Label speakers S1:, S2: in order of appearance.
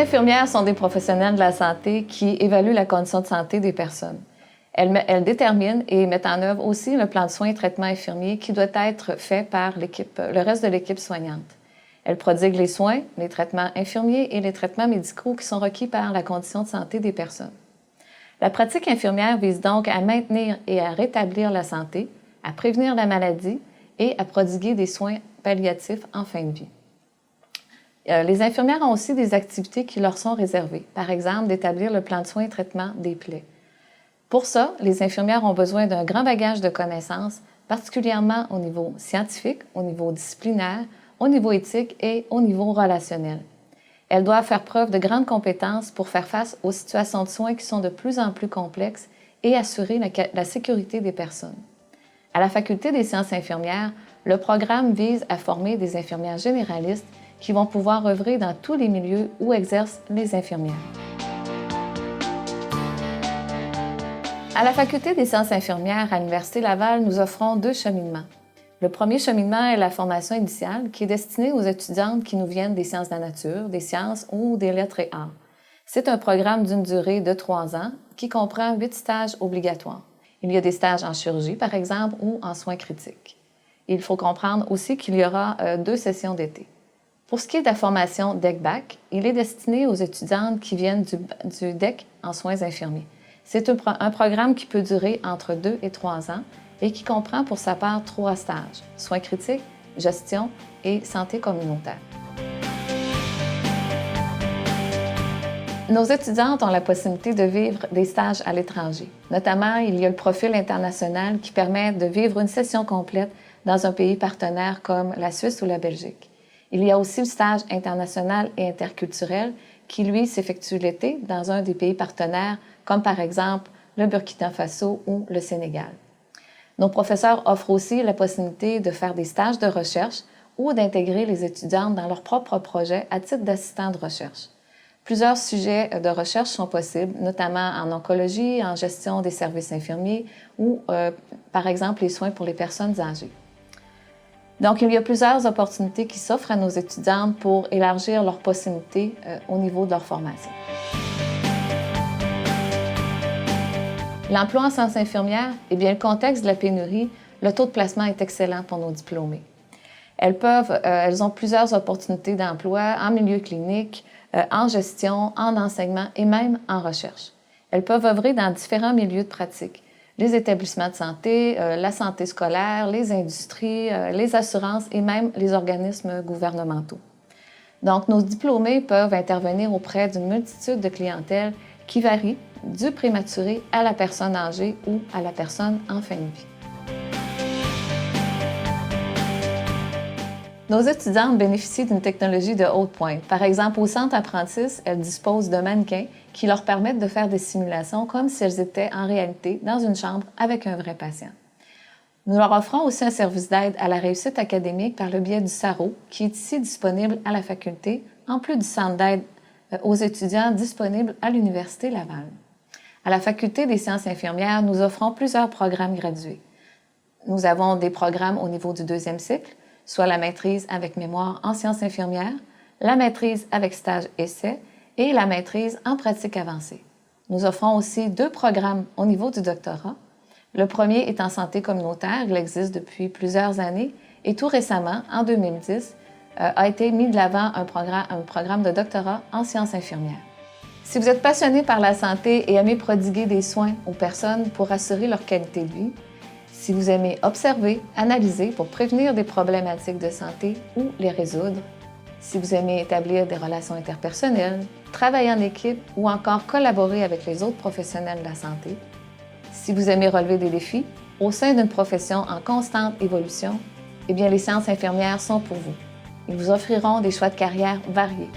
S1: infirmières sont des professionnels de la santé qui évaluent la condition de santé des personnes. Elles déterminent et mettent en œuvre aussi le plan de soins et traitement infirmier qui doit être fait par le reste de l'équipe soignante. Elles prodiguent les soins, les traitements infirmiers et les traitements médicaux qui sont requis par la condition de santé des personnes. La pratique infirmière vise donc à maintenir et à rétablir la santé, à prévenir la maladie et à prodiguer des soins palliatifs en fin de vie. Les infirmières ont aussi des activités qui leur sont réservées, par exemple d'établir le plan de soins et traitement des plaies. Pour ça, les infirmières ont besoin d'un grand bagage de connaissances, particulièrement au niveau scientifique, au niveau disciplinaire, au niveau éthique et au niveau relationnel. Elles doivent faire preuve de grandes compétences pour faire face aux situations de soins qui sont de plus en plus complexes et assurer la sécurité des personnes. À la Faculté des sciences infirmières, le programme vise à former des infirmières généralistes qui vont pouvoir œuvrer dans tous les milieux où exercent les infirmières. À la Faculté des sciences infirmières à l'Université Laval, nous offrons 2 cheminements. Le premier cheminement est la formation initiale qui est destinée aux étudiantes qui nous viennent des sciences de la nature, des sciences ou des lettres et arts. C'est un programme d'une durée de 3 ans qui comprend 8 stages obligatoires. Il y a des stages en chirurgie, par exemple, ou en soins critiques. Il faut comprendre aussi qu'il y aura 2 sessions d'été. Pour ce qui est de la formation DEC-BAC, il est destiné aux étudiantes qui viennent du DEC en soins infirmiers. C'est un programme qui peut durer entre 2 et 3 ans et qui comprend pour sa part 3 stages, soins critiques, gestion et santé communautaire. Nos étudiantes ont la possibilité de vivre des stages à l'étranger. Notamment, il y a le profil international qui permet de vivre une session complète dans un pays partenaire comme la Suisse ou la Belgique. Il y a aussi le stage international et interculturel qui, lui, s'effectue l'été dans un des pays partenaires, comme par exemple le Burkina Faso ou le Sénégal. Nos professeurs offrent aussi la possibilité de faire des stages de recherche ou d'intégrer les étudiantes dans leurs propres projets à titre d'assistant de recherche. Plusieurs sujets de recherche sont possibles, notamment en oncologie, en gestion des services infirmiers ou, par exemple, les soins pour les personnes âgées. Donc, il y a plusieurs opportunités qui s'offrent à nos étudiantes pour élargir leurs possibilités au niveau de leur formation. L'emploi en sciences infirmières, eh bien, le contexte de la pénurie, le taux de placement est excellent pour nos diplômés. Elles ont plusieurs opportunités d'emploi en milieu clinique, en gestion, en enseignement et même en recherche. Elles peuvent œuvrer dans différents milieux de pratique. Les établissements de santé, la santé scolaire, les industries, les assurances et même les organismes gouvernementaux. Donc, nos diplômés peuvent intervenir auprès d'une multitude de clientèles qui varient du prématuré à la personne âgée ou à la personne en fin de vie. Nos étudiantes bénéficient d'une technologie de haute pointe. Par exemple, au Centre Apprentice, elles disposent de mannequins qui leur permettent de faire des simulations comme si elles étaient en réalité dans une chambre avec un vrai patient. Nous leur offrons aussi un service d'aide à la réussite académique par le biais du SARO, qui est ici disponible à la faculté, en plus du centre d'aide aux étudiants disponible à l'Université Laval. À la Faculté des sciences infirmières, nous offrons plusieurs programmes gradués. Nous avons des programmes au niveau du 2e cycle, soit la maîtrise avec mémoire en sciences infirmières, la maîtrise avec stage-essai et la maîtrise en pratique avancée. Nous offrons aussi 2 programmes au niveau du doctorat. Le premier est en santé communautaire, il existe depuis plusieurs années et tout récemment, en 2010, a été mis de l'avant un programme de doctorat en sciences infirmières. Si vous êtes passionné par la santé et aimez prodiguer des soins aux personnes pour assurer leur qualité de vie, si vous aimez observer, analyser pour prévenir des problématiques de santé ou les résoudre, si vous aimez établir des relations interpersonnelles, travailler en équipe ou encore collaborer avec les autres professionnels de la santé, si vous aimez relever des défis au sein d'une profession en constante évolution, eh bien les sciences infirmières sont pour vous. Ils vous offriront des choix de carrière variés.